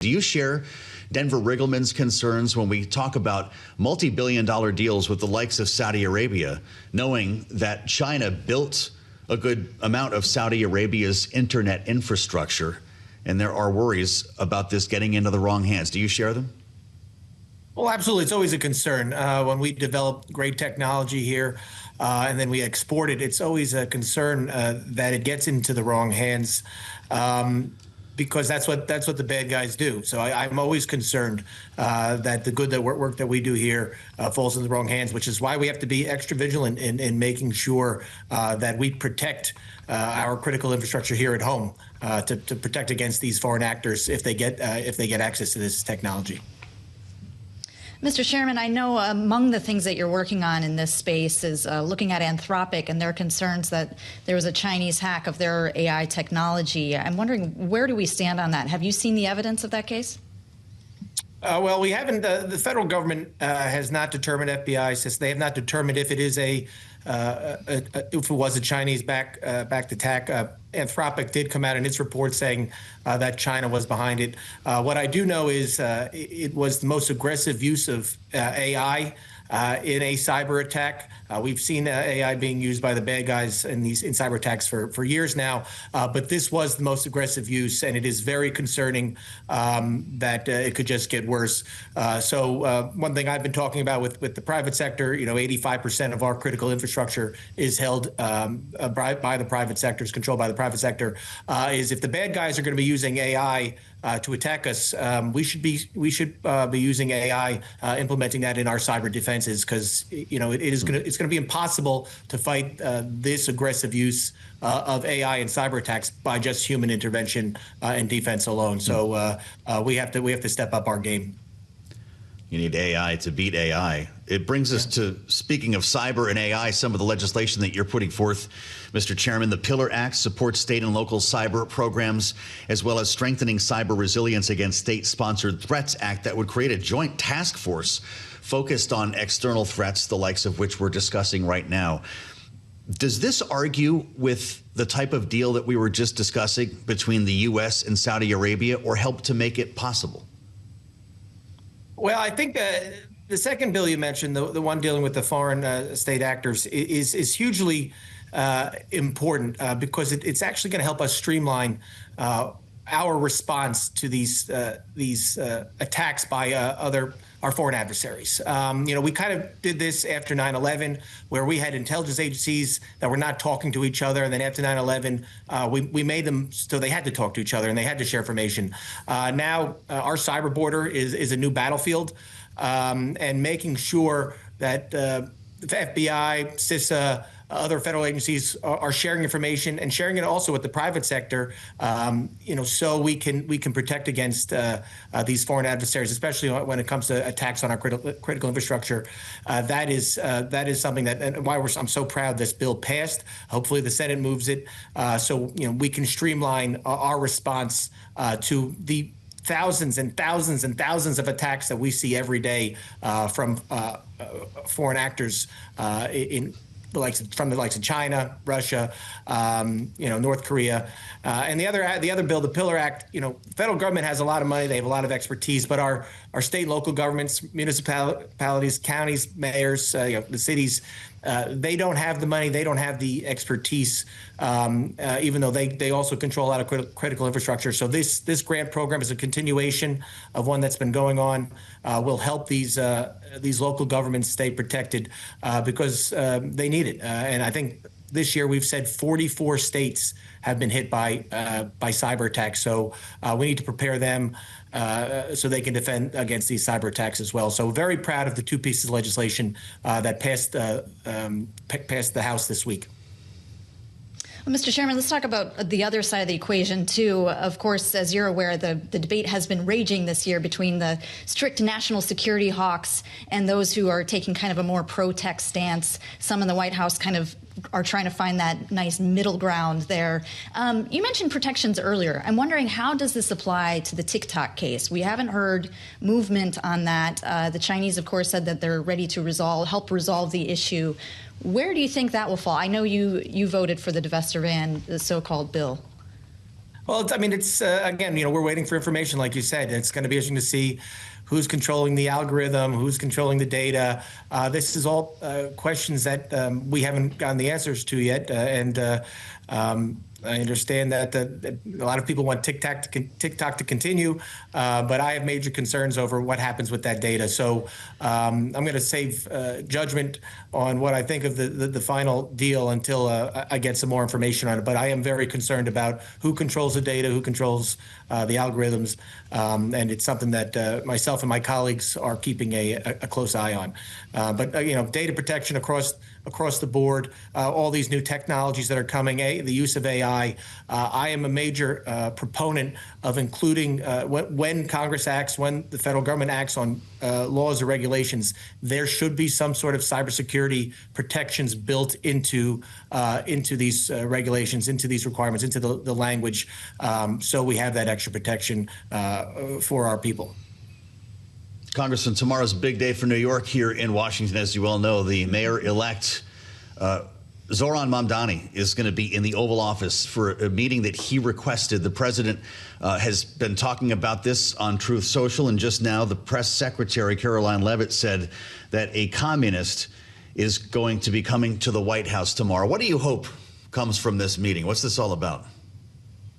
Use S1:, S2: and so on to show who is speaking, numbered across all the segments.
S1: Do you share Denver Riggleman's concerns when we talk about multi-billion-dollar deals with the likes of Saudi Arabia, knowing that China built a good amount of Saudi Arabia's internet infrastructure, and there are worries about this getting into the wrong hands? Do you share them?
S2: Well, absolutely. It's always a concern when we develop great technology here and then we export it. It's always a concern that it gets into the wrong hands. Because that's what the bad guys do. So I'm always concerned that the good work that we do here falls in the wrong hands, which is why we have to be extra vigilant in making sure that we protect our critical infrastructure here at home to protect against these foreign actors if they get access to this technology.
S3: Mr. Chairman, I know among the things that you're working on in this space is looking at Anthropic and their concerns that there was a Chinese hack of their AI technology. I'm wondering, where do we stand on that? Have you seen the evidence of that case?
S2: Well, we haven't. The federal government has not determined. FBI says they have not determined if it is if it was a Chinese backed attack. Anthropic did come out in its report saying that China was behind it. What I do know is it was the most aggressive use of AI in a cyber attack. We've seen AI being used by the bad guys in cyber attacks for years now, but this was the most aggressive use, and it is very concerning that it could just get worse. So one thing I've been talking about with the private sector, 85% of our critical infrastructure is held by the private sector, is controlled by the private sector, is if the bad guys are going to be using AI to attack us, we should be using AI, implementing that in our cyber defenses, because it's going to be impossible to fight this aggressive use of AI and cyber attacks by just human intervention and defense alone. So we have to step up our game.
S1: You need AI to beat AI. It brings us to, speaking of cyber and AI, some of the legislation that you're putting forth, Mr. Chairman. The Pillar Act supports state and local cyber programs, as well as strengthening cyber resilience against state-sponsored threats act that would create a joint task force focused on external threats, the likes of which we're discussing right now. Does this argue with the type of deal that we were just discussing between the U.S. and Saudi Arabia, or help to make it possible?
S2: Well, I think the second bill you mentioned, the one dealing with the foreign state actors, is hugely important because it's actually going to help us streamline our response to these attacks by our foreign adversaries. We kind of did this after 9/11, where we had intelligence agencies that were not talking to each other, and then after 9/11, we made them so they had to talk to each other and they had to share information. Now our cyber border is a new battlefield, and making sure that the FBI, CISA, other federal agencies are sharing information and sharing it also with the private sector, so we can protect against these foreign adversaries, especially when it comes to attacks on our critical infrastructure. That is something that, and why I'm so proud this bill passed. Hopefully the Senate moves it so we can streamline our response to the thousands and thousands and thousands of attacks that we see every day from foreign actors from the likes of China, Russia, North Korea, and the other bill, the Pillar Act. The federal government has a lot of money; they have a lot of expertise, but our state and local governments, municipalities, counties, mayors, the cities, they don't have the money, they don't have the expertise, even though they also control a lot of critical infrastructure. So this grant program is a continuation of one that's been going on. Will help these local governments stay protected because they need it. And I think this year we've said 44 states have been hit by cyber attacks. So we need to prepare them so they can defend against these cyber attacks as well. So very proud of the two pieces of legislation that passed the House this week.
S3: Well, Mr. Chairman, let's talk about the other side of the equation, too. Of course, as you're aware, the debate has been raging this year between the strict national security hawks and those who are taking kind of a more pro-tech stance. Some in the White House kind of are trying to find that nice middle ground there. You mentioned protections earlier. I'm wondering, how does this apply to the TikTok case? We haven't heard movement on that. The Chinese, of course, said that they're ready to help resolve the issue. Where do you think that will fall? I know you voted for the divestiture ban, the so-called bill.
S2: Well, I mean, it's again, we're waiting for information, like you said. It's going to be interesting to see who's controlling the algorithm, who's controlling the data. This is all questions that we haven't gotten the answers to yet, I understand that a lot of people want TikTok to continue, but I have major concerns over what happens with that data. So I'm going to save judgment on what I think of the final deal until I get some more information on it. But I am very concerned about who controls the data, who controls the algorithms, and it's something that myself and my colleagues are keeping a close eye on. But data protection across the board, all these new technologies that are coming, the use of AI. I am a major proponent of including when Congress acts, when the federal government acts on laws or regulations, there should be some sort of cybersecurity protections built into these regulations, into these requirements, into the language, so we have that extra protection for our people.
S1: Congressman, tomorrow's a big day for New York here in Washington. As you well know, the mayor-elect Zoran Mamdani is going to be in the Oval Office for a meeting that he requested. The president has been talking about this on Truth Social, and just now the press secretary, Caroline Leavitt, said that a communist is going to be coming to the White House tomorrow. What do you hope comes from this meeting? What's this all about?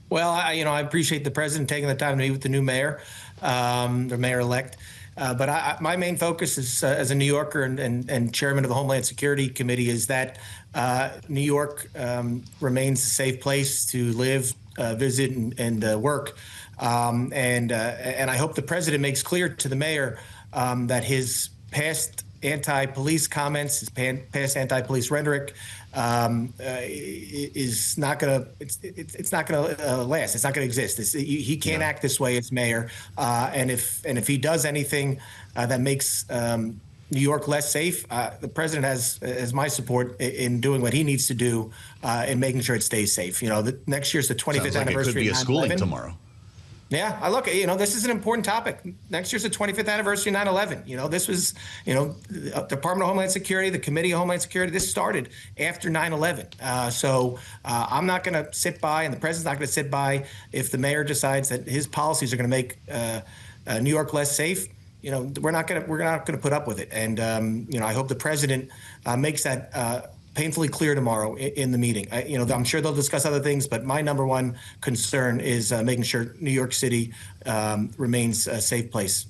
S2: Well, I appreciate the president taking the time to meet with the new mayor, the mayor-elect. But my main focus is, as a New Yorker and chairman of the Homeland Security Committee, is that New York remains a safe place to live, visit, and work. And I hope the president makes clear to the mayor that his past anti-police comments, his past anti-police rhetoric, is not going to. It's not going to last. It's not going to exist. He can't act this way as mayor. And if he does anything that makes New York less safe, the president has my support in doing what he needs to do in making sure it stays safe. Next year's the 25th anniversary.
S1: It could be a schooling tomorrow.
S2: Yeah, I look, this is an important topic. Next year's the 25th anniversary of 9/11. This was, Department of Homeland Security, the Committee of Homeland Security, this started after 9/11. So I'm not going to sit by, and the president's not going to sit by, if the mayor decides that his policies are going to make New York less safe. We're not going to put up with it. And, I hope the president makes that painfully clear tomorrow in the meeting. I'm sure they'll discuss other things, but my number one concern is making sure New York City remains a safe place.